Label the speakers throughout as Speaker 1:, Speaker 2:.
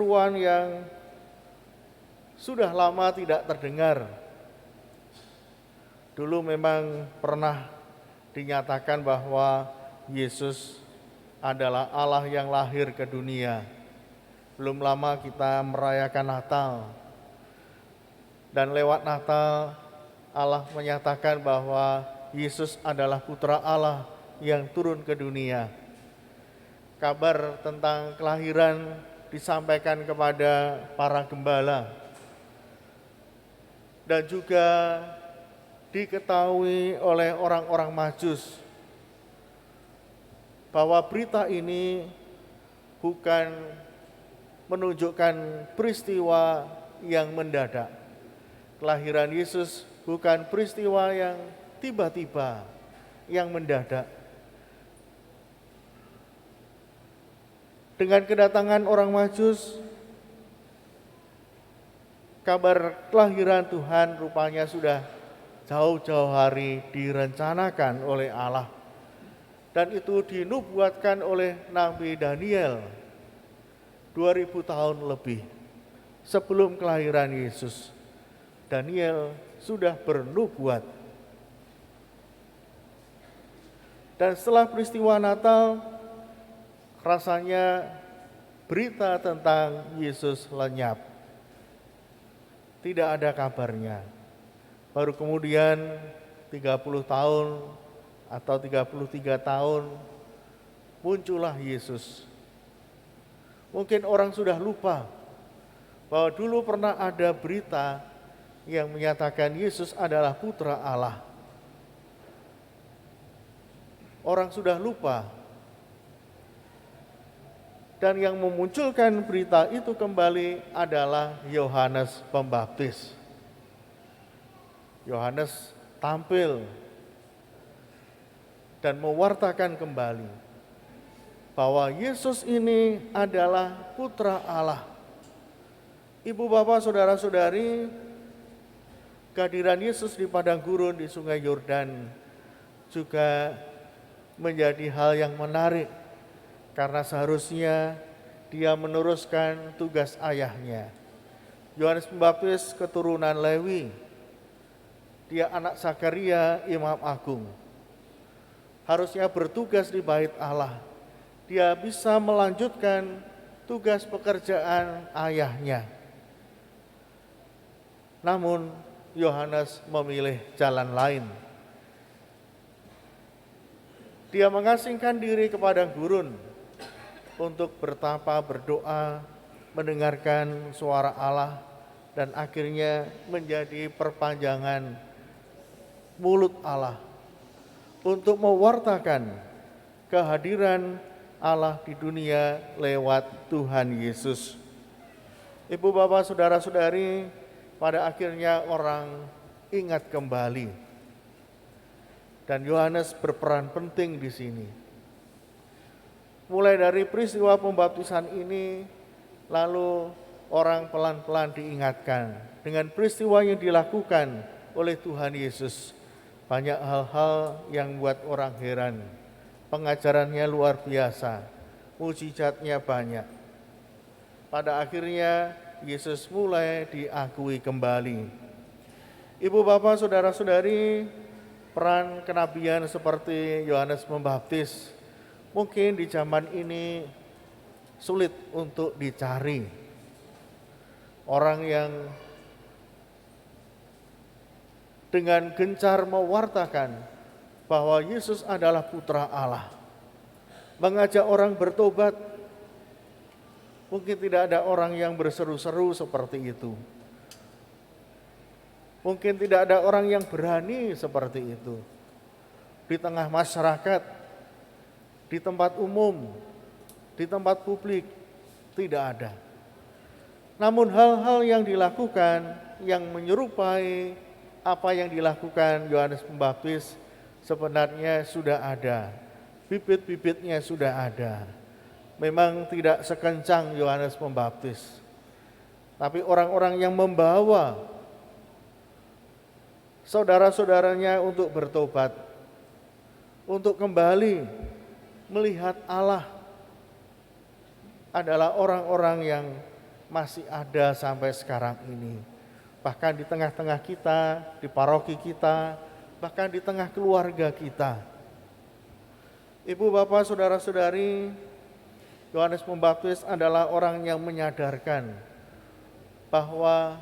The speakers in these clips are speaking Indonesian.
Speaker 1: seruan yang sudah lama tidak terdengar. Dulu memang pernah dinyatakan bahwa Yesus adalah Allah yang lahir ke dunia. Belum lama kita merayakan Natal. Dan lewat Natal, Allah menyatakan bahwa Yesus adalah Putra Allah yang turun ke dunia. Kabar tentang kelahiran disampaikan kepada para gembala. Dan juga diketahui oleh orang-orang Majus bahwa berita ini bukan menunjukkan peristiwa yang mendadak. Kelahiran Yesus bukan peristiwa yang tiba-tiba, yang mendadak. Dengan kedatangan orang Majus, kabar kelahiran Tuhan rupanya sudah jauh-jauh hari direncanakan oleh Allah. Dan itu dinubuatkan oleh Nabi Daniel 2000 tahun lebih sebelum kelahiran Yesus. Daniel sudah bernubuat. Dan setelah peristiwa Natal, rasanya berita tentang Yesus lenyap. Tidak ada kabarnya. Baru kemudian 30 tahun atau 33 tahun muncullah Yesus. Mungkin orang sudah lupa bahwa dulu pernah ada berita yang menyatakan Yesus adalah Putra Allah. Orang sudah lupa. Dan yang memunculkan berita itu kembali adalah Yohanes Pembaptis. Yohanes tampil dan mewartakan kembali bahwa Yesus ini adalah Putra Allah. Ibu, bapak, saudara-saudari, kehadiran Yesus di padang gurun di Sungai Yordan juga menjadi hal yang menarik. Karena seharusnya dia meneruskan tugas ayahnya. Yohanes Pembaptis keturunan Lewi. Dia anak Zakaria, Imam Agung. Harusnya bertugas di bait Allah. Dia bisa melanjutkan tugas pekerjaan ayahnya. Namun Yohanes memilih jalan lain. Dia mengasingkan diri ke padang gurun untuk bertapa, berdoa, mendengarkan suara Allah, dan akhirnya menjadi perpanjangan mulut Allah untuk mewartakan kehadiran Allah di dunia lewat Tuhan Yesus. Ibu, bapak, saudara-saudari, pada akhirnya orang ingat kembali. Dan Yohanes berperan penting di sini. Mulai dari peristiwa pembaptisan ini, lalu orang pelan-pelan diingatkan dengan peristiwa yang dilakukan oleh Tuhan Yesus. Banyak hal-hal yang membuat orang heran. Pengajarannya luar biasa, mujizatnya banyak. Pada akhirnya Yesus mulai diakui kembali. Ibu, bapak, saudara-saudari, peran kenabian seperti Yohanes Pembaptis mungkin di zaman ini sulit untuk dicari. Orang yang dengan gencar mewartakan bahwa Yesus adalah Putra Allah, mengajak orang bertobat. Mungkin tidak ada orang yang berseru-seru seperti itu. Mungkin tidak ada orang yang berani seperti itu. Di tengah masyarakat, di tempat umum, di tempat publik, tidak ada. Namun hal-hal yang dilakukan yang menyerupai apa yang dilakukan Yohanes Pembaptis sebenarnya sudah ada. Bibit-bibitnya sudah ada. Memang tidak sekencang Yohanes Pembaptis. Tapi orang-orang yang membawa saudara-saudaranya untuk bertobat, untuk kembali melihat Allah adalah orang-orang yang masih ada sampai sekarang ini. Bahkan di tengah-tengah kita, di paroki kita, bahkan di tengah keluarga kita. Ibu, bapak, saudara-saudari, Yohanes Pembaptis adalah orang yang menyadarkan bahwa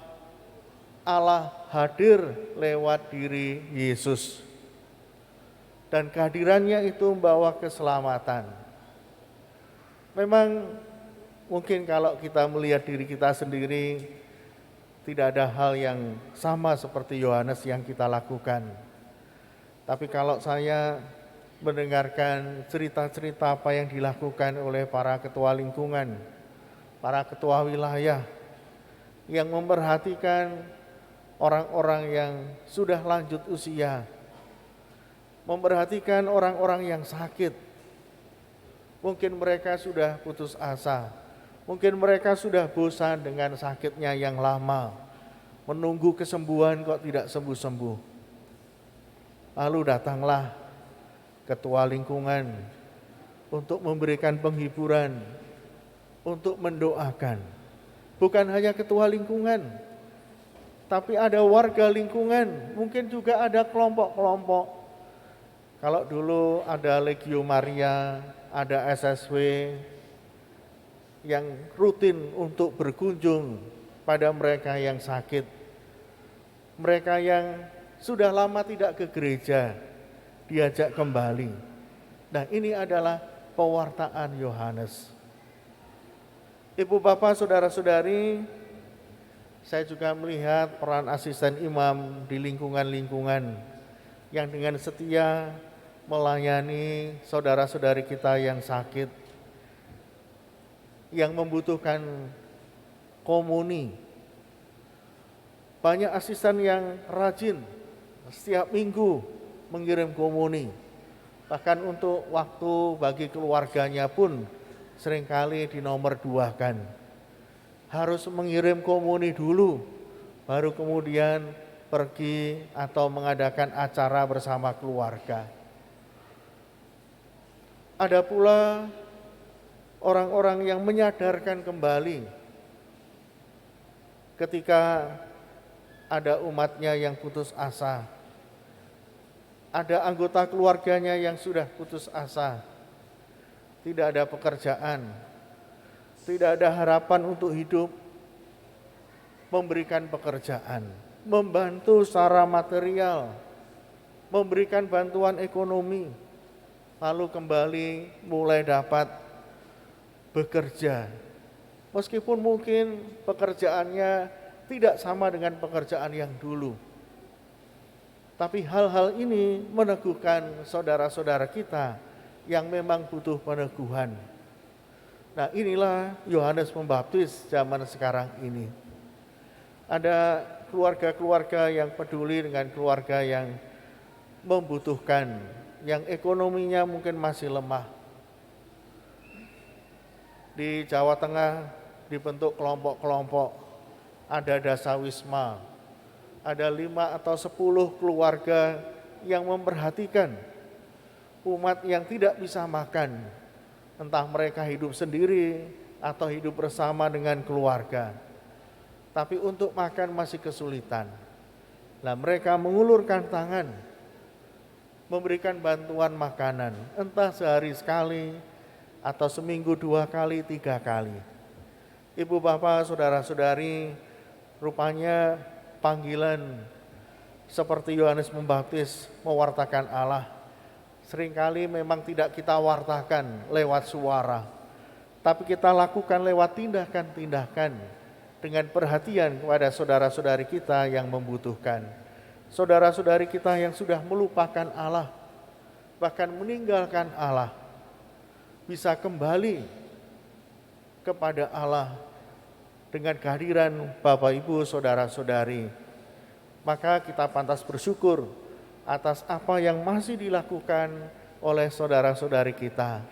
Speaker 1: Allah hadir lewat diri Yesus. Dan kehadirannya itu membawa keselamatan. Memang mungkin kalau kita melihat diri kita sendiri, tidak ada hal yang sama seperti Yohanes yang kita lakukan. Tapi kalau saya mendengarkan cerita-cerita apa yang dilakukan oleh para ketua lingkungan, para ketua wilayah, yang memperhatikan orang-orang yang sudah lanjut usia, memperhatikan orang-orang yang sakit. Mungkin mereka sudah putus asa, mungkin mereka sudah bosan dengan sakitnya yang lama, menunggu kesembuhan kok tidak sembuh-sembuh. Lalu datanglah ketua lingkungan untuk memberikan penghiburan, untuk mendoakan. Bukan hanya ketua lingkungan, tapi ada warga lingkungan, mungkin juga ada kelompok-kelompok. Kalau dulu ada Legio Maria, ada SSW yang rutin untuk berkunjung pada mereka yang sakit, mereka yang sudah lama tidak ke gereja, diajak kembali. Nah, ini adalah pewartaan Yohanes. Ibu, bapak, saudara-saudari, saya juga melihat peran asisten imam di lingkungan-lingkungan yang dengan setia melayani saudara-saudari kita yang sakit, yang membutuhkan komuni. Banyak asisten yang rajin setiap minggu mengirim komuni. Bahkan untuk waktu bagi keluarganya pun seringkali dinomor 2-kan. Harus mengirim komuni dulu, baru kemudian pergi atau mengadakan acara bersama keluarga. Ada pula orang-orang yang menyadarkan kembali ketika ada umatnya yang putus asa, ada anggota keluarganya yang sudah putus asa, tidak ada pekerjaan, tidak ada harapan untuk hidup, memberikan pekerjaan, membantu secara material, memberikan bantuan ekonomi, lalu kembali mulai dapat bekerja. Meskipun mungkin pekerjaannya tidak sama dengan pekerjaan yang dulu. Tapi hal-hal ini meneguhkan saudara-saudara kita yang memang butuh peneguhan. Nah, inilah Yohanes Pembaptis zaman sekarang ini. Ada keluarga-keluarga yang peduli dengan keluarga yang membutuhkan, yang ekonominya mungkin masih lemah. Di Jawa Tengah dibentuk kelompok-kelompok, ada dasawisma, ada 5 atau 10 keluarga yang memperhatikan umat yang tidak bisa makan, entah mereka hidup sendiri atau hidup bersama dengan keluarga, tapi untuk makan masih kesulitan. Nah, mereka mengulurkan tangan, memberikan bantuan makanan, entah sehari sekali, atau seminggu 2 kali, 3 kali. Ibu, bapak, saudara-saudari, rupanya panggilan seperti Yohanes Pembaptis mewartakan Allah seringkali memang tidak kita wartakan lewat suara, tapi kita lakukan lewat tindakan-tindakan dengan perhatian kepada saudara-saudari kita yang membutuhkan, saudara-saudari kita yang sudah melupakan Allah, bahkan meninggalkan Allah, bisa kembali kepada Allah dengan kehadiran Bapak, Ibu, saudara-saudari. Maka kita pantas bersyukur atas apa yang masih dilakukan oleh saudara-saudari kita.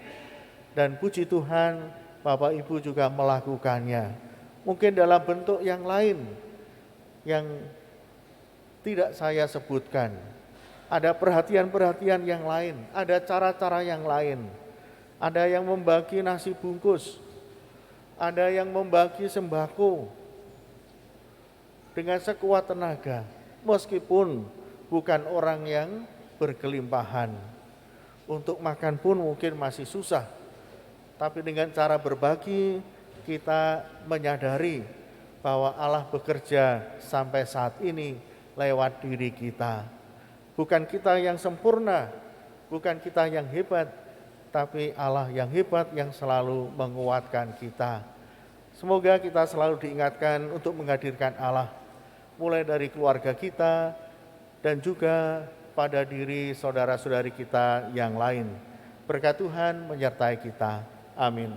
Speaker 1: Dan puji Tuhan, Bapak Ibu juga melakukannya. Mungkin dalam bentuk yang lain yang tidak saya sebutkan. Ada perhatian-perhatian yang lain, ada cara-cara yang lain. Ada yang membagi nasi bungkus, ada yang membagi sembako dengan sekuat tenaga, meskipun bukan orang yang berkelimpahan. Untuk makan pun mungkin masih susah, tapi dengan cara berbagi kita menyadari bahwa Allah bekerja sampai saat ini lewat diri kita. Bukan kita yang sempurna, bukan kita yang hebat, tapi Allah yang hebat yang selalu menguatkan kita. Semoga kita selalu diingatkan untuk menghadirkan Allah, mulai dari keluarga kita dan juga pada diri saudara-saudari kita yang lain. Berkat Tuhan menyertai kita. Amin.